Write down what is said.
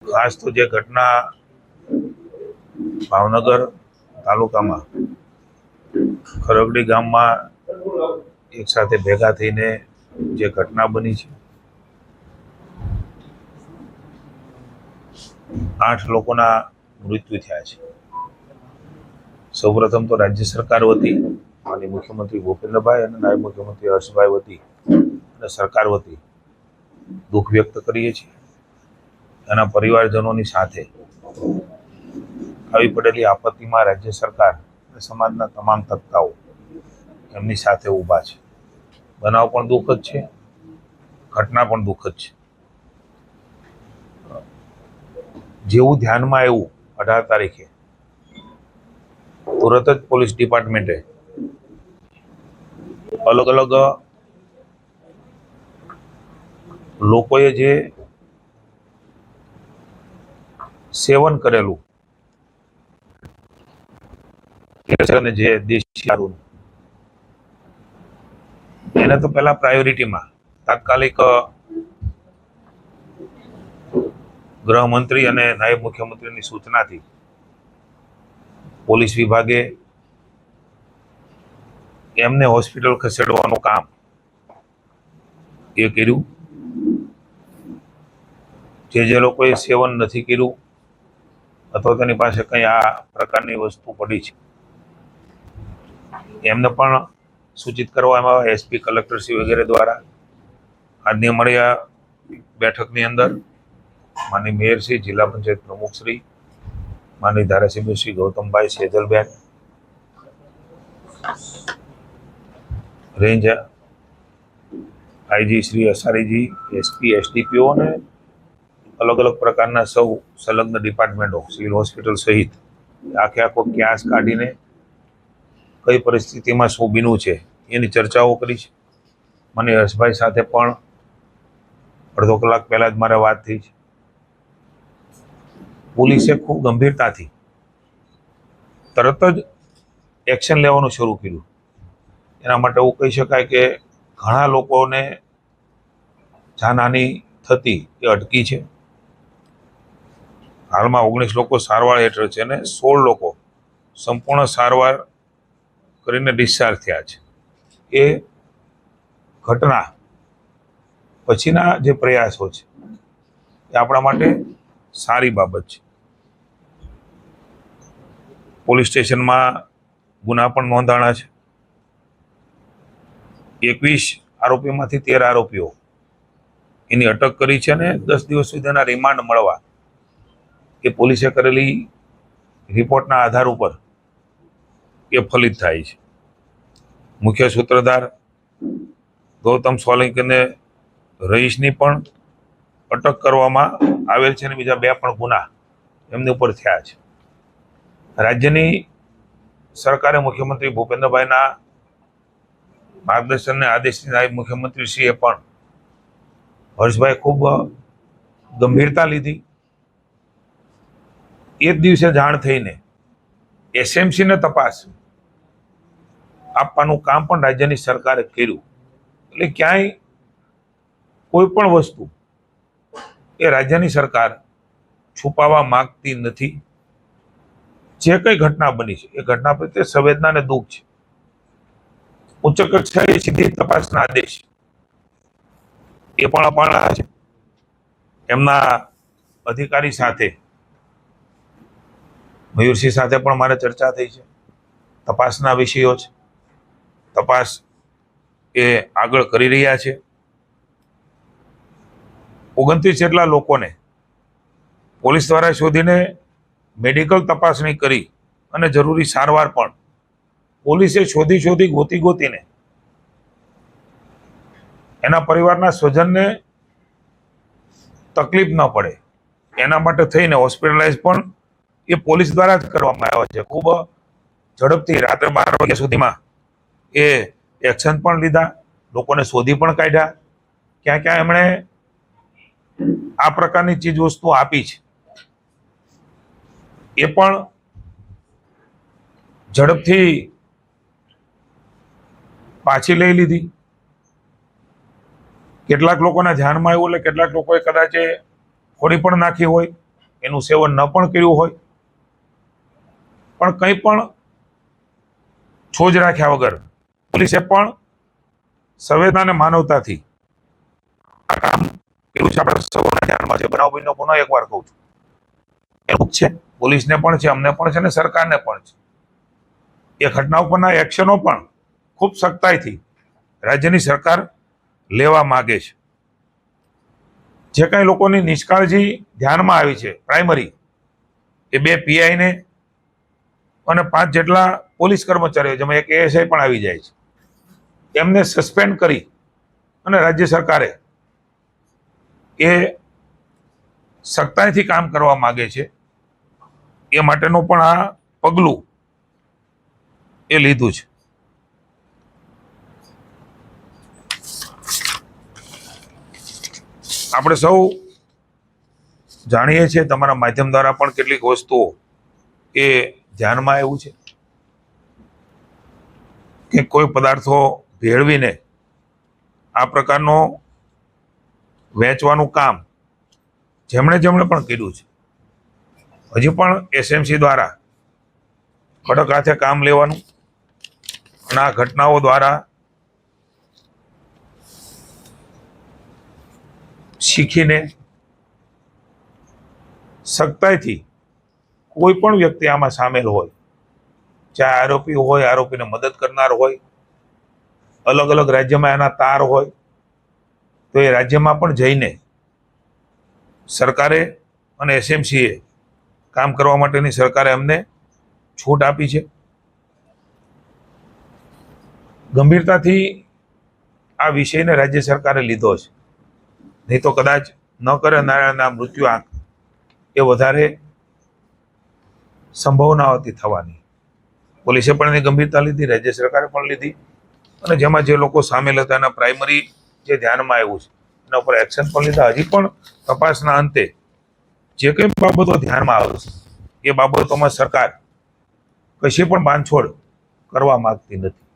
ખાસ તો જે ઘટના ભાવનગર તાલુકામાં ખરગડી ગામમાં એક સાથે ભેગા થઈને જે ઘટના બની છે, 8 લોકોના મૃત્યુ થયા છે. સૌપ્રથમ તો રાજ્ય સરકાર વતી માનનીય મુખ્યમંત્રી ભૂપેન્દ્રભાઈ અને નાયબ મુખ્યમંત્રી હર્ષભાઈ વતી અને સરકાર વતી દુઃખ વ્યક્ત કરીએ છીએ. એના પરિવારજનોની સાથે આવી પડેલી આપત્તિમાં રાજ્ય સરકાર અને સમાજના તમામ તબક્કાઓ એમની સાથે ઊભા છે. બનાવ પણ દુઃખદ છે, ઘટના પણ દુઃખદ છે. જેવું ધ્યાનમાં આવ્યું 18 તારીખે તુરત જ પોલીસ ડિપાર્ટમેન્ટે અલગ અલગ લોકોએ જે સેવન કરેલું અને જે દેશી દારૂ એને તો પહેલા પ્રાયોરિટીમાં તાત્કાલિક ગૃહમંત્રી અને નાયબ મુખ્યમંત્રીની સૂચનાથી પોલીસ વિભાગે એમને હોસ્પિટલ ખસેડવાનું કામ એ કર્યું. જે લોકોએ સેવન નથી કર્યું અથવા તેની પાસે કંઈ આ પ્રકારની વસ્તુ પડી છે એમને પણ સૂચિત કરવામાં આવે. એસપી, કલેક્ટરશ્રી વગેરે દ્વારા આજની અમારી આ બેઠકની અંદર માનનીય મેયરશ્રી, જિલ્લા પંચાયત પ્રમુખશ્રી, માનનીય ધારાસભ્ય Shri Gautambhai Sejalben, range IG Shri Asariji, SP, SDPO અને અલગ અલગ પ્રકારના સૌ સંલગ્ન ડિપાર્ટમેન્ટો, સિવિલ હોસ્પિટલ સહિત આખો ક્યાસ કાઢીને કઈ પરિસ્થિતિમાં શું બીનું છે એની ચર્ચાઓ કરી છે. મને હર્ષભાઈ સાથે પણ અડધો કલાક પહેલા જ મારે વાત થઈ છે. પોલીસે ખૂબ ગંભીરતાથી તરત જ એક્શન લેવાનું શરૂ કર્યું. એના માટે એવું કહી શકાય કે ઘણા લોકોને જાનહાનિ થતી એ અટકી છે. હાલમાં 19 લોકો સારવાર હેઠળ છે અને 16 લોકો સંપૂર્ણ સારવાર કરીને ડિસ્ચાર્જ થયા છે. એ ઘટના પછીના જે પ્રયાસો છે એ આપણા માટે સારી બાબત છે. પોલીસ સ્ટેશનમાં ગુના પણ નોંધાણા છે. 21 આરોપીમાંથી 13 આરોપીઓ એની અટક કરી છે અને 10 દિવસ સુધીના રિમાન્ડ મળવા એ પોલીસે કરેલી રિપોર્ટના આધાર ઉપર એ ફલિત થાય છે. મુખ્ય સૂત્રધાર ગૌતમ સોલંકીને રહીશની પણ અટક કરવામાં આવેલ છે અને બીજા 2 પણ ગુના એમની ઉપર થયા છે. રાજ્યની સરકારે મુખ્યમંત્રી ભૂપેન્દ્રભાઈના માર્ગદર્શન અને આદેશથી નાયબ મુખ્યમંત્રીશ્રીએ પણ હર્ષભાઈ ખૂબ ગંભીરતા લીધી. એ જ દિવસે જાણ થઈને એસએમસીને તપાસ આપવાનું કામ પણ રાજ્યની સરકારે કર્યું. એટલે ક્યાંય કોઈ પણ વસ્તુ એ રાજ્યની સરકાર છુપાવવા માંગતી નથી. જે કઈ ઘટના બની છે એ ઘટના પ્રત્યે સંવેદના અને દુઃખ છે. ઉચ્ચ કક્ષાએ સીધી તપાસના આદેશ એ પણ અપાણા છે. એમના અધિકારી સાથે મયુરસિંહ સાથે પણ મારે ચર્ચા થઈ છે. તપાસના વિષયો છે, તપાસ એ આગળ કરી રહ્યા છે. 29 જેટલા લોકોને પોલીસ દ્વારા શોધીને મેડિકલ તપાસણી કરી અને જરૂરી સારવાર પણ પોલીસે શોધી ગોતીને એના પરિવારના સ્વજનને તકલીફ ન પડે એના માટે થઈને હોસ્પિટલાઇઝ પણ એ પોલીસ દ્વારા જ કરવામાં આવ્યા છે. ખૂબ ઝડપથી રાત્રે 12 વાગ્યા સુધીમાં એ એક્શન પણ લીધા, લોકોને શોધી પણ કાઢ્યા. ક્યાં ક્યાં એમણે આ પ્રકારની ચીજ વસ્તુ આપી છે એ પણ ઝડપથી પાછી લઈ લીધી. કેટલાક લોકોના ધ્યાનમાં આવ્યું એટલે કેટલાક લોકોએ કદાચ ફોડી પણ નાખી હોય. એનું સેવન ન પણ કર્યું હોય, પણ કંઈ પણ છોજ રાખ્યા વગર પોલીસે પણ સંવેદના અને માનવતાથી આ કામ કર્યું છે. આપણે સૌના ધ્યાનમાં છે. બનાવ બન્યો પુનઃ એકવાર કહું છું, એવું છે, પોલીસને પણ છે, અમને પણ છે, અને સરકારને પણ છે. એ ઘટના ઉપરના એક્શનો પણ ખૂબ સખ્તાઈથી રાજ્યની સરકાર લેવા માંગે છે. જે કાંઈ લોકોની નિષ્કાળજી ધ્યાનમાં આવી છે, પ્રાઇમરી એ 2 PI ને અને 5 જેટલા પોલીસ કર્મચારીઓ, જેમાં એક ASI પણ આવી જાય છે, એમને સસ્પેન્ડ કરી અને રાજ્ય સરકારે એ સખ્તાઈથી કામ કરવા માંગે છે. એ માટેનું પણ આ પગલું એ લીધું છે. આપણે સૌ જાણીએ છીએ, તમારા માધ્યમ દ્વારા પણ કેટલીક વસ્તુઓ એ ધ્યાનમાં આવ્યું છે કે કોઈ પદાર્થો ભેળવીને આ પ્રકારનો વેચવાનું કામ જેમણે પણ કર્યું છે, હજી પણ SMC દ્વારા કડક હાથે કામ લેવાનું અને આ ઘટનાઓ દ્વારા શીખીને સખ્તાઈથી કોઈ પણ વ્યક્તિ આમાં સામેલ હોય, ચાહે આરોપી હોય, આરોપીને મદદ કરનાર હોય, અલગ અલગ રાજ્યમાં એના તાર હોય, તો એ રાજ્યમાં પણ જઈને સરકારે અને SMCએ કામ કરવા માટેની સરકારે અમને છૂટ આપી છે. ગંભીરતાથી આ વિષયને રાજ્ય સરકારે લીધો છે, નહીં તો કદાચ ન કરે નારાયણના મૃત્યુ આંક એ વધારે સંભાવના હતી થવાની. પોલીસે પણ એની ગંભીરતા લીધી, રાજ્ય સરકારે પણ લીધી, અને જેમાં જે લોકો સામેલ હતા એના પ્રાઇમરી જે ધ્યાનમાં આવ્યું છે એના ઉપર એક્શન પણ લીધા. હજી પણ તપાસના અંતે જે કંઈ બાબતો ધ્યાનમાં આવશે એ બાબતોમાં સરકાર કશી પણ બાંધછોડ કરવા માંગતી નથી.